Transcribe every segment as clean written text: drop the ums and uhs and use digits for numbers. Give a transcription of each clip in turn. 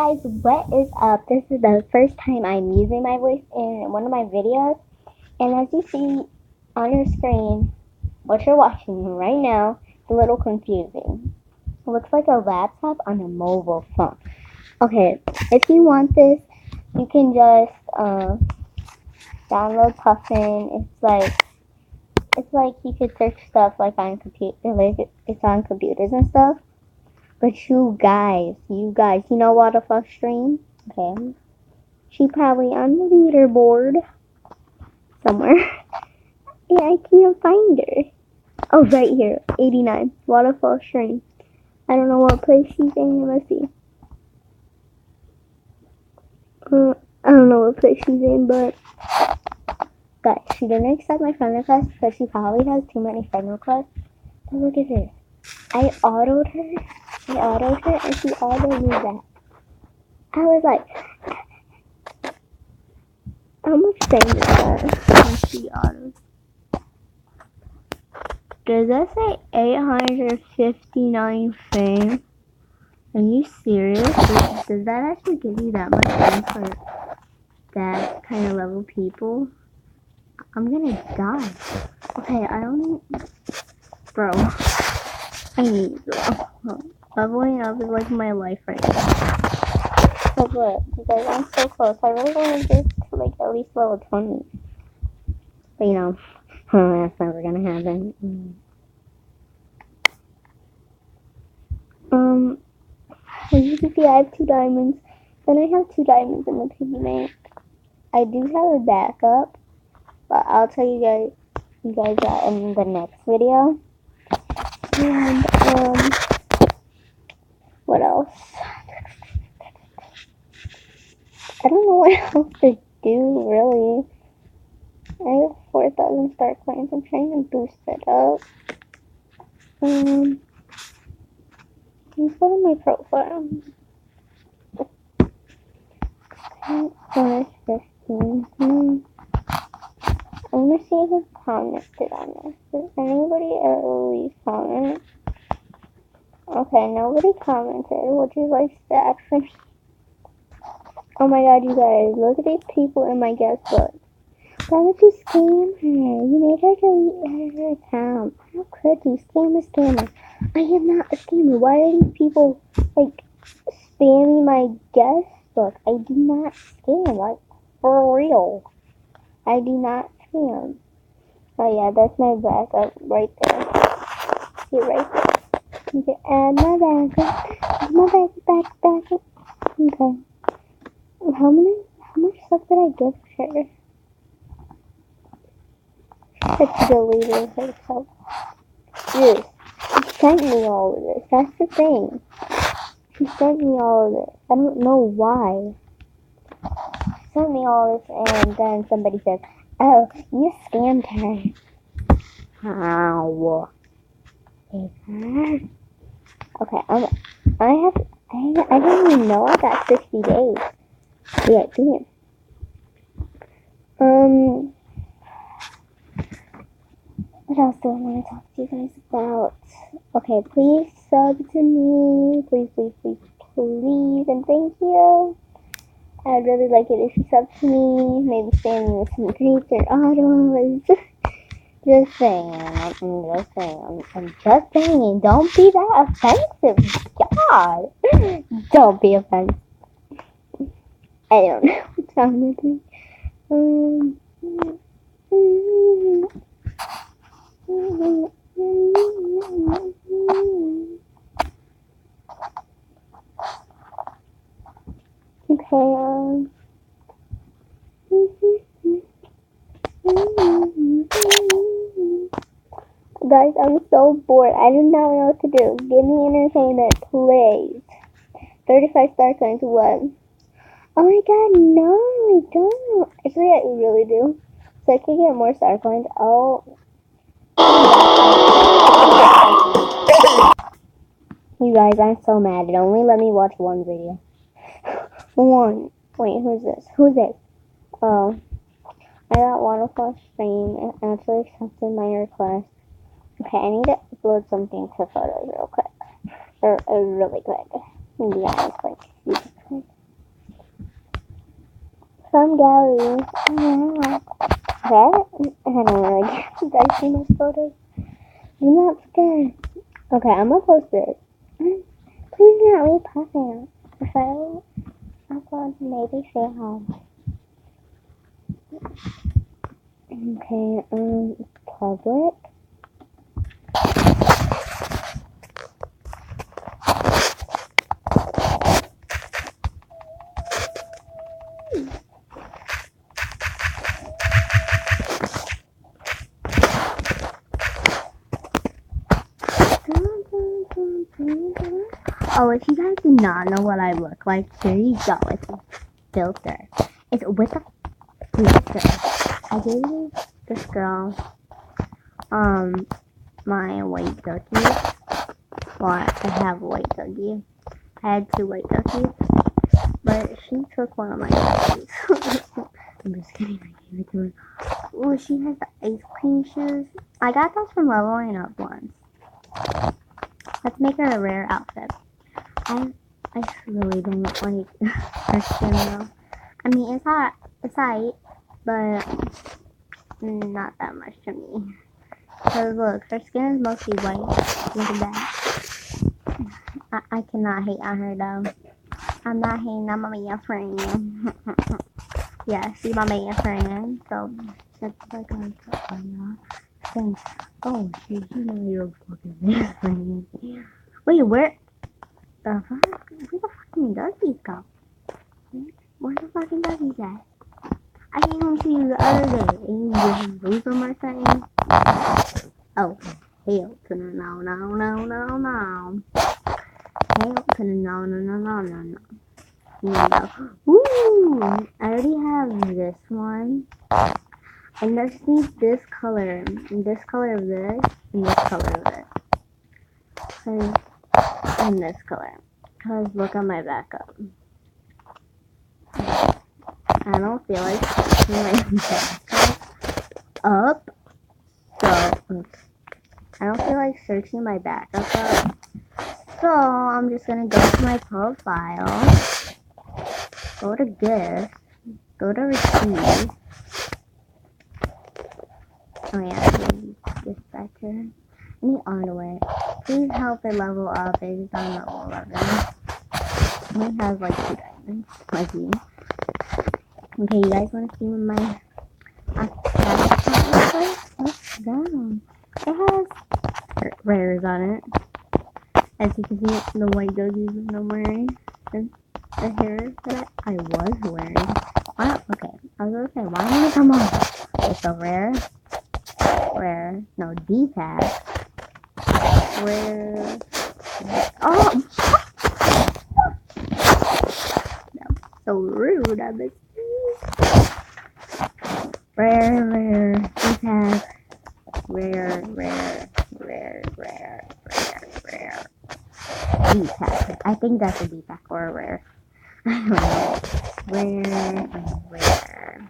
Guys, what is up? This is the first time I'm using my voice in one of my videos, and as you see on your screen, what you're watching right now, it's a little confusing. It looks like a laptop on a mobile phone. Okay, if you want this, you can just download Puffin. It's like you could search stuff like on it's on computers and stuff. But you guys, you know Waterfallstream? Okay. She probably on the leaderboard somewhere. Yeah, I can't find her. Oh, right here, 89, Waterfallstream. I don't know what place she's in. Let's see. I don't know what place she's in, but guys, she didn't accept my friend request because she probably has too many friend requests. And look at this. I autoed her, and she autoed me back. I was like, how much fame is that? And she autoed. Does that say 859 fame? Are you serious? Does that actually give you that much fame for that kind of level people? I'm gonna die. Okay, I don't need... Bro. I need... Leveling up is like my life right now. So good. You guys, I'm so close. I really want to get to like at least level 20. But you know, that's never gonna happen. As you can see, I have 2 diamonds. Then I have 2 diamonds in the piggy bank. I do have a backup, but I'll tell you guys that in the next video. And what else? I don't know what else to do really. I have 4,000 star coins. I'm trying to boost it up. Let's go to my profile. Finish 15. I want to see who commented on this. Does anybody at least comment? Okay, nobody commented. Would you like that for me? Oh my god, you guys, look at these people in my guest book. Why would you scam her? You made her delete her account. How could you scam a scammer? I am not a scammer. Why are these people, like, spamming my guest book? I do not scam, like, for real. I do not scam. Oh yeah, that's my backup right there. See right there. You can add my backup. My backup. Okay. How much stuff did I give her? It's deleted herself. Yes. She sent me all of this. That's the thing. She sent me all of this. I don't know why. She sent me all this and then somebody said, oh, you scammed her. How? Okay, I didn't even know I got 60 days. Yeah, damn. What else do I want to talk to you guys about? Okay, please sub to me. Please, and thank you. I'd really like it if you sub to me. Maybe spam me with some greets or autos. Just saying. I'm just saying. Don't be that offensive. God. Don't be offensive. I don't know what's wrong with me. Okay, guys, I'm so bored. I do not know what to do. Give me entertainment, please. 35 star coins, what? Oh my god, no, I don't. Actually, I really do. So I can get more star coins. Oh. You guys, I'm so mad. It only let me watch one video. One. Wait, who's this? Who's this? Oh. I got Waterfallstream and actually accepted my request. Okay, I need to upload something to photos real quick. Or really quick. To be honest, like, super quick. From gallery. Yeah. That? I don't know. Did I see my photos? I'm not scared. Okay, I'm gonna post this. Please not me puffing. If I upload, maybe say hi. Okay, public. Oh, if you guys do not know what I look like, here you go. It's a filter. It's with a filter. I gave this girl, my white ducky. Well, I have a white ducky. I had 2 white duckies, but she took one of my duckies. I'm just kidding, I gave it to her. Oh, she has the ice cream shoes. I got those from Leveling Up once. Let's make her a rare outfit. I really don't like her skin though. I mean, it's alright, but not that much to me. Cause look, her skin is mostly white. Look at that. I cannot hate on her though. I'm not hating on my best friend. Yeah, she's my best friend. So that's like on top of y'all. Oh, she's your fucking best friend. Wait, where the fuck? Where the fucking duckies go? Where the fucking duckies at? I came home to you the other day and you just lose them or something. Oh, hell to the no. Hell to the no. Yeah. Ooh, I already have this one. And let's need this color of this, and this color of this. And this color. Cause look at my backup. I don't feel like putting my backup up. So I don't feel like searching my backup up. So I'm just gonna go to my profile, go to gifts, go to receive. Oh yeah, dispatcher. I need underwear. Please help it level up. It's on level 11. It only has like 2 diamonds, like me. Okay, you guys want to see what my account looks like? Let's go. It has rares on it. As you can see, the white doggies that I'm wearing, and the hair that I was wearing. Wow, okay, I was gonna say, why didn't it come off? It's a rare, no, D-pack, rare, oh! So rude, I bet. Rare, D-pack, rare. D-pack. I think that's a D-pack or a rare. I don't know. Rare.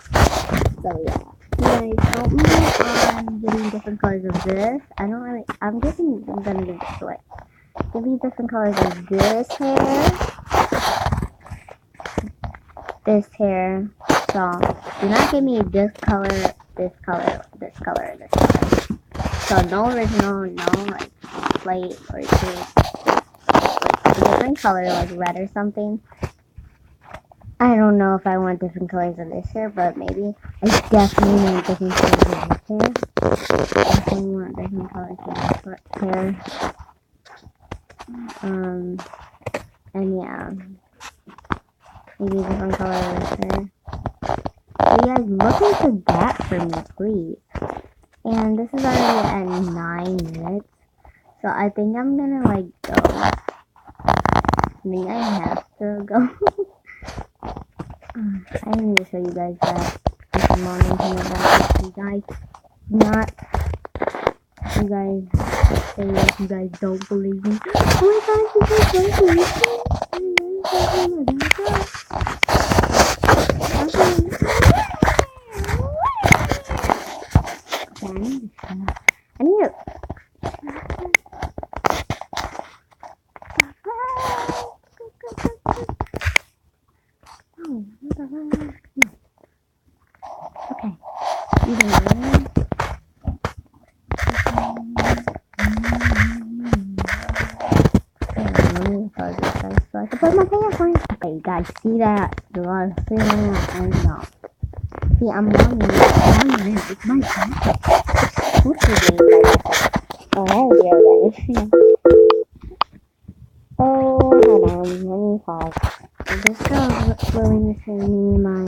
So yeah. You guys help me on getting different colors of this. I'm gonna give this away. Give me different colors of this hair. So do not give me this color. So no original, no like light or a different color like red or something. I don't know if I want different colors of this hair, but maybe. I definitely want different colors of this hair. Definitely want different colors of this hair. And yeah. Maybe different color of this hair. So you guys look into that for me, please. And this is already at 9 minutes. So I think I'm gonna like go. I think I have to go. I need to show you guys that. Come on into my back. You guys say that you guys don't believe me. Oh my gosh, you guys don't believe me? I need to. Oh, what the hell? Okay, guys, see that? The lot of feeling and no. See, I'm logging in. It's my phone. What's your name, guys? Oh, yeah, guys. Oh, hold on. Let me pause. This girl's willing to send me my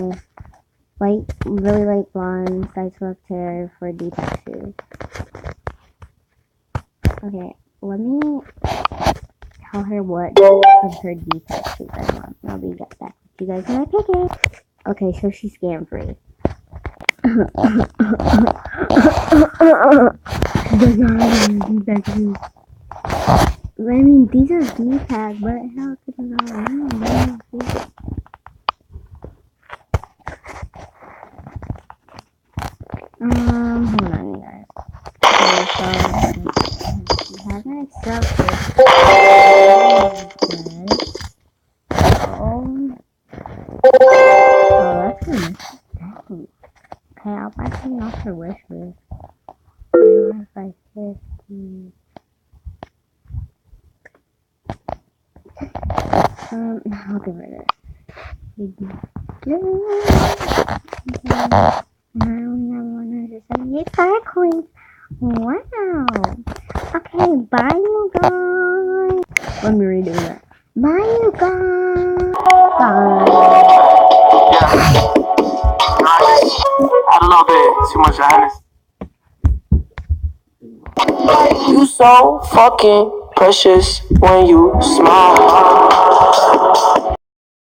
really light blonde side swept hair for Deepak shoes. Okay, let me tell her what of her Deepak shoes I want. I'll be right back. You guys gonna pick it? Okay, so she's scam free. I mean, these are Deepak, but how could I not know? Hold on, you guys. Okay, so she hasn't accepted. Oh, that's good. Dang. Okay, I'll buy something off her wish list. 550. I'll give her this. I only have 178 coins. Wow. Okay, bye you guys. Let me redo that. Bye you guys. Bye. I don't know, babe. Too much honest. You so fucking precious when you smile.